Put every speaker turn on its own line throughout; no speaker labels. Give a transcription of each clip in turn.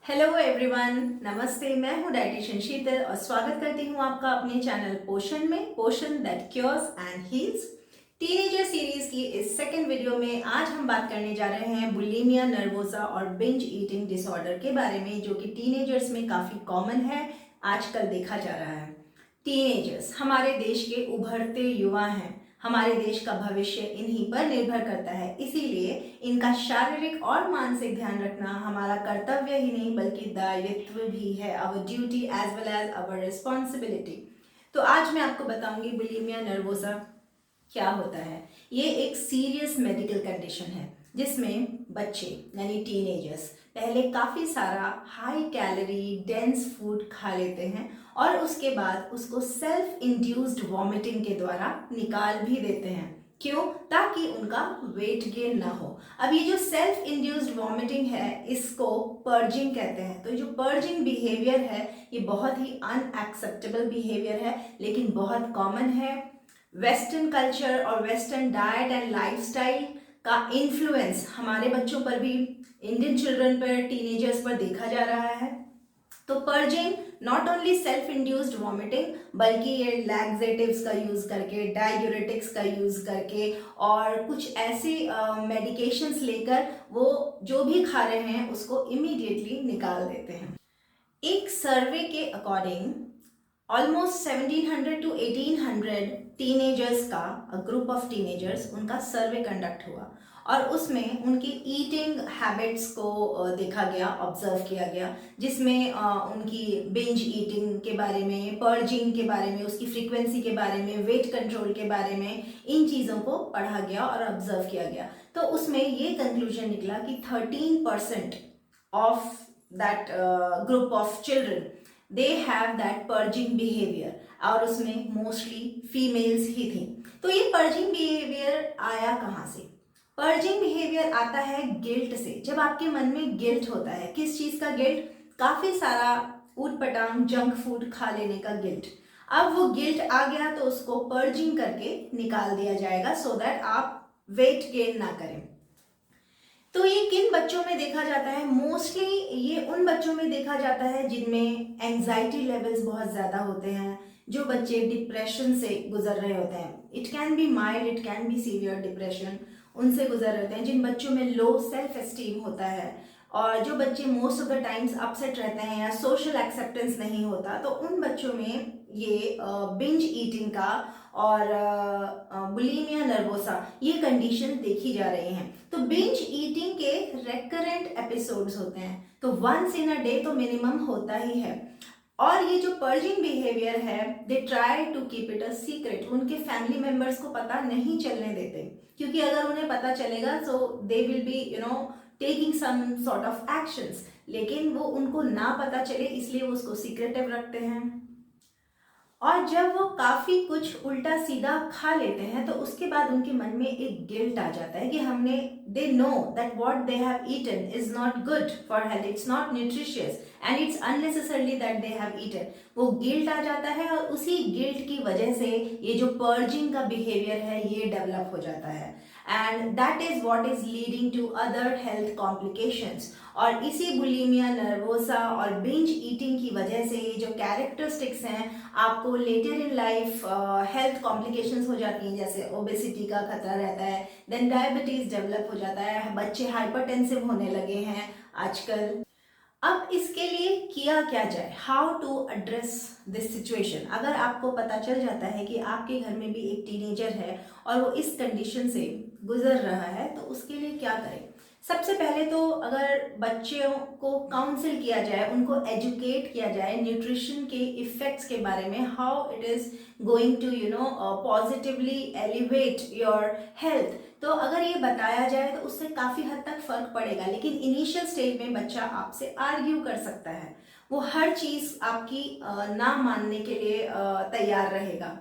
Hello everyone, नमस्ते। मैं हूं डाइटिशियन शीतल और स्वागत करती हूं आपका अपने चैनल पोषण में, Poshan that cures and heals. Teenager series की इस सेकंड वीडियो में आज हम बात करने जा रहे हैं बुलिमिया नर्वोसा और बिंज ईटिंग डिसऑर्डर के बारे में, जो कि टीनेजर्स में काफ़ी कॉमन है, आजकल देखा जा रहा है। टीनेजर्स हमारे देश के उभरते युवा हैं। हमारे देश का भविष्य इन्हीं पर निर्भर करता है, इसीलिए इनका शारीरिक और मानसिक ध्यान रखना हमारा कर्तव्य ही नहीं बल्कि दायित्व भी है, our duty as well as our responsibility. तो आज मैं आपको बताऊंगी बुलिमिया नर्वोसा क्या होता है। ये एक सीरियस मेडिकल कंडीशन है जिसमें बच्चे यानी टीनेजर्स पहले काफ़ी सारा हाई कैलोरी डेंस फूड खा लेते हैं और उसके बाद उसको सेल्फ इंड्यूस्ड वॉमिटिंग के द्वारा निकाल भी देते हैं। क्यों? ताकि उनका वेट गेन ना हो। अब ये जो सेल्फ इंड्यूस्ड वॉमिटिंग है इसको पर्जिंग कहते हैं। तो जो पर्जिंग बिहेवियर है ये बहुत ही अनएक्सेप्टेबल बिहेवियर है, लेकिन बहुत कॉमन है। वेस्टर्न कल्चर और वेस्टर्न डाइट एंड लाइफस्टाइल का इन्फ्लुएंस हमारे बच्चों पर भी, इंडियन चिल्ड्रन पर, टीनेजर्स पर देखा जा रहा है। तो purging not only self induced vomiting बल्कि ये लैक्सेटिव्स का यूज़ करके, डाययूरेटिक्स का यूज़ करके और कुछ ऐसी मेडिकेशंस लेकर वो जो भी खा रहे हैं उसको इमीडिएटली निकाल देते हैं। एक सर्वे के अकॉर्डिंग ऑलमोस्ट 1700 टू 1800 टीनेजर्स का ग्रुप ऑफ टीनेजर्स, उनका सर्वे कंडक्ट हुआ और उसमें उनकी ईटिंग हैबिट्स को देखा गया, ऑब्जर्व किया गया, जिसमें उनकी बिंज ईटिंग के बारे में, पर्जिंग के बारे में, उसकी फ्रीक्वेंसी के बारे में, वेट कंट्रोल के बारे में, इन चीज़ों को पढ़ा गया और ऑब्जर्व किया गया। तो उसमें ये कंक्लूजन निकला कि 13% of that group of children they have that purging behaviour, और उसमें मोस्टली फीमेल्स ही थी। तो ये पर्जिंग बिहेवियर आया कहाँ से? पर्जिंग बिहेवियर आता है गिल्ट से। जब आपके मन में गिल्ट होता है, किस चीज़ का गिल्ट? काफ़ी सारा ऊट पटांग जंक फूड खा लेने का गिल्ट। अब वो गिल्ट आ गया तो उसको पर्जिंग करके निकाल दिया जाएगा सो दैट आप वेट गेन ना करें। तो ये किन बच्चों में देखा जाता है? मोस्टली ये उन बच्चों में देखा जाता है जिनमें एंजाइटी लेवल्स बहुत ज़्यादा होते हैं, जो बच्चे डिप्रेशन से गुजर रहे होते हैं। It can be mild, it can be severe depression, उनसे गुजर रहे होते हैं। जिन बच्चों में लो सेल्फ एस्टीम होता है और जो बच्चे most of the times upset रहते हैं या सोशल एक्सेप्टेंस नहीं होता, तो उन बच्चों में ये बिंज ईटिंग का और बुलिमिया नर्वोसा ये कंडीशन देखी जा रही हैं। तो बिंज ईटिंग के रेकरेंट एपिसोड्स होते हैं, तो वंस इन अ डे तो मिनिमम होता ही है। और ये जो पर्जिंग बिहेवियर है, they try to keep it a secret. उनके फैमिली मेंबर्स को पता नहीं चलने देते, क्योंकि अगर उन्हें पता चलेगा so they will be taking some sort of actions, लेकिन वो उनको ना पता चले इसलिए वो उसको सीक्रेटिव रखते हैं। और जब वो काफ़ी कुछ उल्टा सीधा खा लेते हैं तो उसके बाद उनके मन में एक गिल्ट आ जाता है कि हमने, they know that what they have eaten is not good for health, it's not nutritious and it's unnecessarily that they have eaten. वो गिल्ट आ जाता है और उसी गिल्ट की वजह से ये जो पर्जिंग का बिहेवियर है ये डेवलप हो जाता है, and that is what is leading to other health complications. और इसी बुलिमिया नर्वोसा और बिंज ईटिंग की वजह से ये जो कैरेक्टरिस्टिक्स हैं, आपको later in life health complications हो जाती हैं, जैसे ओबेसिटी का खतरा रहता है, देन डायबिटीज डेवलप हो जाता है, बच्चे हाइपरटेंसिव होने लगे हैं आजकल। अब इसके लिए किया क्या जाए? How to address this situation? अगर आपको पता चल जाता है कि आपके घर में भी एक टीनेजर है और वो इस कंडीशन से गुजर रहा है, तो उसके लिए क्या करें? सबसे पहले तो अगर बच्चों को काउंसिल किया जाए, उनको एजुकेट किया जाए न्यूट्रिशन के इफ़ेक्ट्स के बारे में, how it is going to positively elevate your health. तो अगर ये बताया जाए तो उससे काफ़ी हद तक फ़र्क पड़ेगा। लेकिन इनिशियल स्टेज में बच्चा आपसे आर्ग्यू कर सकता है, वो हर चीज़ आपकी ना मानने के लिए तैयार रहेगा।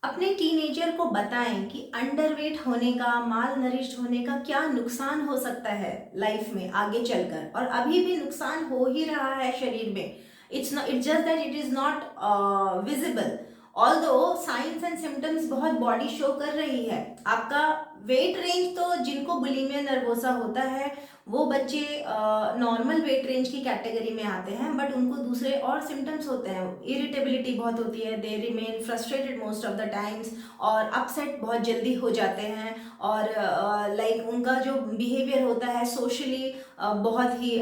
अपने टीनेजर को बताएं कि अंडरवेट होने का, माल नरिश्ड होने का क्या नुकसान हो सकता है लाइफ में आगे चलकर, और अभी भी नुकसान हो ही रहा है शरीर में। It's just that it is not visible, although science and symptoms बहुत बॉडी शो कर रही है। आपका वेट रेंज तो जिनको बुलिमिया नर्वोसा होता है वो बच्चे नॉर्मल वेट रेंज की कैटेगरी में आते हैं, बट उनको दूसरे और सिम्टम्स होते हैं। इरिटेबिलिटी बहुत होती है, they remain frustrated most of the times, और अपसेट बहुत जल्दी हो जाते हैं, और लाइक उनका जो बिहेवियर होता है सोशली बहुत ही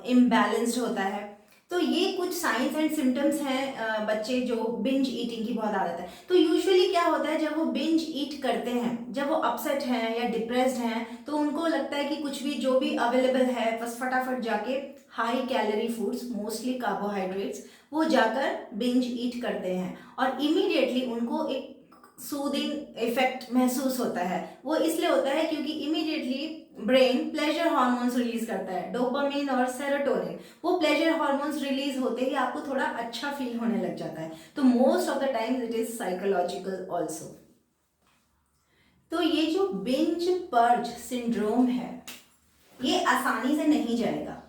इम्बैलेंस्ड होता है। तो ये कुछ साइंस एंड सिम्टम्स हैं बच्चे जो बिंज ईटिंग की बहुत आदत है। तो यूजुअली क्या होता है, जब वो बिंज ईट करते हैं, जब वो अपसेट हैं या डिप्रेस्ड हैं, तो उनको लगता है कि कुछ भी जो भी अवेलेबल है बस फटाफट जाके high calorie foods, mostly carbohydrates, वो जाकर बिंज ईट करते हैं, और इमीडिएटली उनको एक सूदिंग इफेक्ट महसूस होता है। वो इसलिए होता है क्योंकि immediately brain pleasure hormones release करता है, डोपामिन और सेरोटोनिन। वो प्लेजर हार्मोन्स रिलीज होते ही आपको थोड़ा अच्छा फील होने लग जाता है। तो most of the times it is psychological also. तो ये जो बिंज पर्ज सिंड्रोम है ये आसानी से नहीं जाएगा।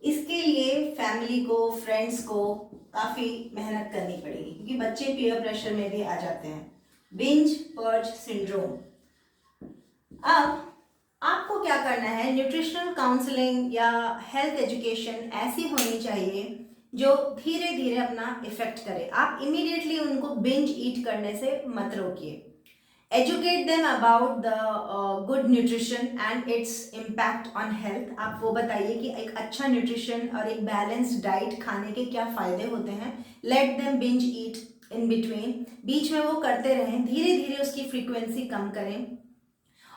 इसके लिए फैमिली को, फ्रेंड्स को काफी मेहनत करनी पड़ेगी, क्योंकि बच्चे पीयर प्रेशर में भी आ जाते हैं। Binge purge syndrome. अब आपको क्या करना है, न्यूट्रिशनल काउंसलिंग या हेल्थ एजुकेशन ऐसी होनी चाहिए जो धीरे धीरे अपना इफेक्ट करे। आप इमीडिएटली उनको बिंज ईट करने से मत रोकिए। Educate them about the good nutrition and its impact on health. आप वो बताइए कि एक अच्छा न्यूट्रिशन और एक बैलेंस्ड डाइट खाने के क्या फ़ायदे होते हैं। Let them binge eat in between, बीच में वो करते रहें, धीरे धीरे उसकी फ्रीक्वेंसी कम करें,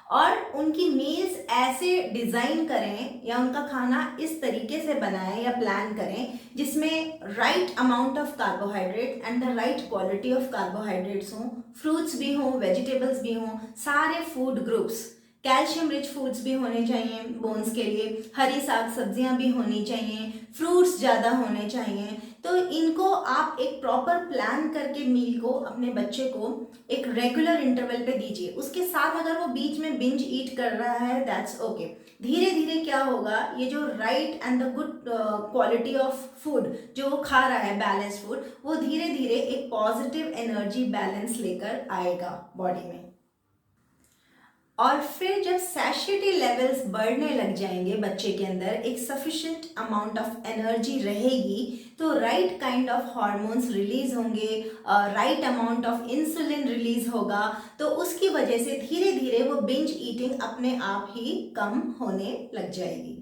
और उनकी मील्स ऐसे डिज़ाइन करें या उनका खाना इस तरीके से बनाएं या प्लान करें जिसमें right amount of carbohydrate and the right quality of carbohydrates हों, फ्रूट्स भी हों, वेजिटेबल्स भी हों, सारे food groups, calcium rich foods भी होने चाहिए बोन्स के लिए, हरी साग सब्जियां भी होनी चाहिए, फ्रूट्स ज़्यादा होने चाहिए। तो इनको आप एक प्रॉपर प्लान करके मील को अपने बच्चे को एक रेगुलर इंटरवल पे दीजिए। उसके साथ अगर वो बीच में बिंज ईट कर रहा है दैट्स ओके। धीरे धीरे क्या होगा, ये जो right and the good quality of food जो वो खा रहा है, बैलेंस फूड, वो धीरे धीरे एक पॉजिटिव एनर्जी बैलेंस लेकर आएगा बॉडी में। और फिर जब सैशिटी लेवल्स बढ़ने लग जाएंगे बच्चे के अंदर, एक सफिशिएंट अमाउंट ऑफ एनर्जी रहेगी, तो right kind of hormones release होंगे, right amount of insulin release होगा, तो उसकी वजह से धीरे धीरे वो बिंज ईटिंग अपने आप ही कम होने लग जाएगी।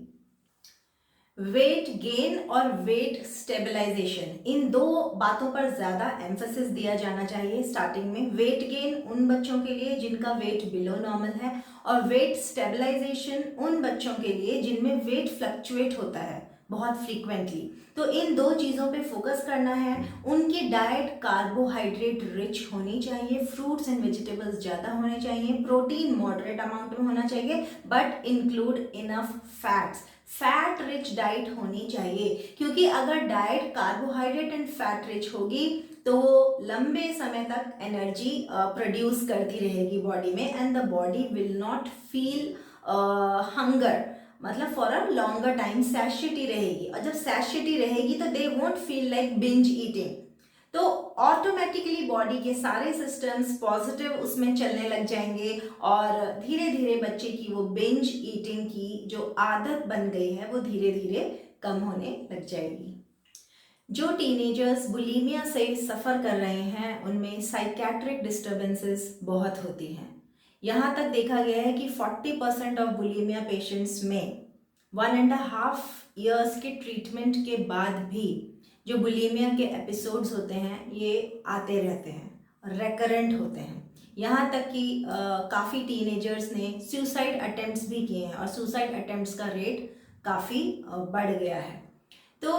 वेट गेन और वेट स्टेबलाइजेशन, इन दो बातों पर ज़्यादा एम्फेसिस दिया जाना चाहिए स्टार्टिंग में। वेट गेन उन बच्चों के लिए जिनका वेट बिलो नॉर्मल है, और वेट स्टेबलाइजेशन उन बच्चों के लिए जिनमें वेट फ्लक्चुएट होता है बहुत फ्रीक्वेंटली। तो इन दो चीज़ों पे फोकस करना है। उनकी डाइट कार्बोहाइड्रेट रिच होनी चाहिए, फ्रूट्स एंड वेजिटेबल्स ज़्यादा होने चाहिए, प्रोटीन मॉडरेट अमाउंट में होना चाहिए, but include enough fats. Fat rich diet होनी चाहिए, क्योंकि अगर diet carbohydrate and fat rich होगी तो वो लंबे समय तक एनर्जी प्रोड्यूस करती रहेगी बॉडी में, and the body will not feel hunger, मतलब फॉर अ लॉन्गर टाइम सैशिटी रहेगी। और जब सैशिटी रहेगी तो they won't feel like binge eating, तो ऑटोमेटिकली बॉडी के सारे सिस्टम्स पॉजिटिव उसमें चलने लग जाएंगे, और धीरे धीरे बच्चे की वो बिंज ईटिंग की जो आदत बन गई है वो धीरे धीरे कम होने लग जाएगी। जो टीनेजर्स बुलीमिया से सफ़र कर रहे हैं उनमें साइकेट्रिक डिस्टर्बेंसेस बहुत होती हैं। यहाँ तक देखा गया है कि 40% ऑफ बुलीमिया पेशेंट्स में 1.5 years के ट्रीटमेंट के बाद भी जो बुलीमिया के एपिसोड्स होते हैं ये आते रहते हैं, रेकरेंट होते हैं। यहाँ तक कि काफ़ी टीनेजर्स ने सुसाइड अटेम्प्ट्स भी किए हैं, और सुसाइड अटेम्प्ट्स का रेट काफ़ी बढ़ गया है। तो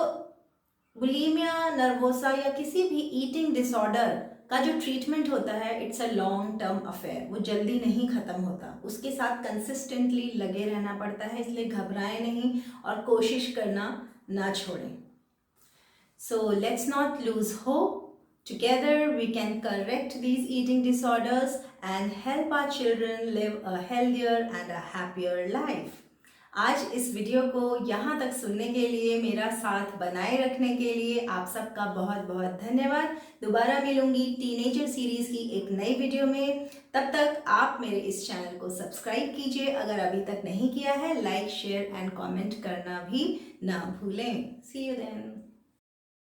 बुलीमिया नर्वोसा या किसी भी ईटिंग डिसऑर्डर का जो ट्रीटमेंट होता है it's a long term affair, वो जल्दी नहीं ख़त्म होता, उसके साथ कंसिस्टेंटली लगे रहना पड़ता है। इसलिए घबराएं नहीं और कोशिश करना ना छोड़ें। So let's not lose hope. Together we can correct these eating disorders and help our children live a healthier and a happier life. आज इस वीडियो को यहाँ तक सुनने के लिए, मेरा साथ बनाए रखने के लिए आप सबका बहुत बहुत धन्यवाद। दोबारा मिलूंगी टीनेजर सीरीज की एक नई वीडियो में। तब तक आप मेरे इस चैनल को सब्सक्राइब कीजिए अगर अभी तक नहीं किया है। लाइक, शेयर एंड कमेंट करना भी ना भूलें। सी यू देन।